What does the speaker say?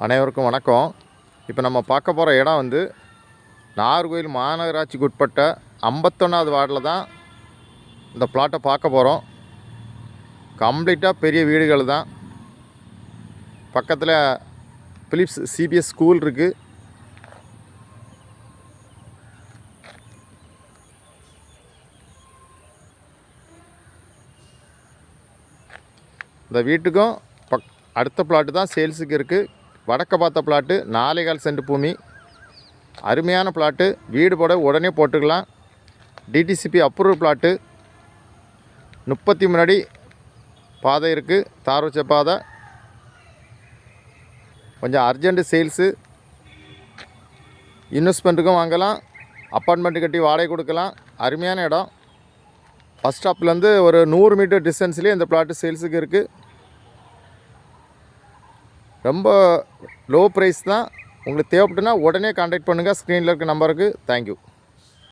அனைவருக்கும் வணக்கம். இப்போ நம்ம பார்க்க போகிற இடம் வந்து நாகர்கோவில் மாநகராட்சிக்கு உட்பட்ட 51வது வார்டில் தான் இந்த பிளாட்டை பார்க்க போகிறோம். கம்ப்ளீட்டாக பெரிய வீடுகள் தான். பக்கத்தில் பிலிப்ஸ் சிபிஎஸ் ஸ்கூல் இருக்குது. இந்த வீட்டுக்கும் அடுத்த பிளாட்டு தான் சேல்ஸுக்கு இருக்குது. வடக்க பார்த்த பிளாட்டு 4.25 சென்ட் பூமி. அருமையான பிளாட்டு. வீடு போட உடனே போட்டுக்கலாம். DTCP approve plot. 33 அடி பாதை இருக்குது, தார் வச்ச பாதை. கொஞ்சம் அர்ஜென்ட் சேல்ஸு. இன்வெஸ்ட்மெண்ட்டுக்கும் வாங்கலாம், அப்பார்ட்மெண்ட்டு கட்டி வாடகை கொடுக்கலாம். அருமையான இடம். பஸ் ஸ்டாப்லேருந்து ஒரு 100 மீட்டர் டிஸ்டன்ஸ்லேயே இந்த பிளாட்டு சேல்ஸுக்கு இருக்குது. ரொம்ப லோ ப்ரைஸ் தான். உங்களுக்கு தேவைப்பட்டுனா உடனே கான்டாக்ட் பண்ணுங்கள். ஸ்க்ரீனில் இருக்க நம்பருக்கு. தேங்க்யூ.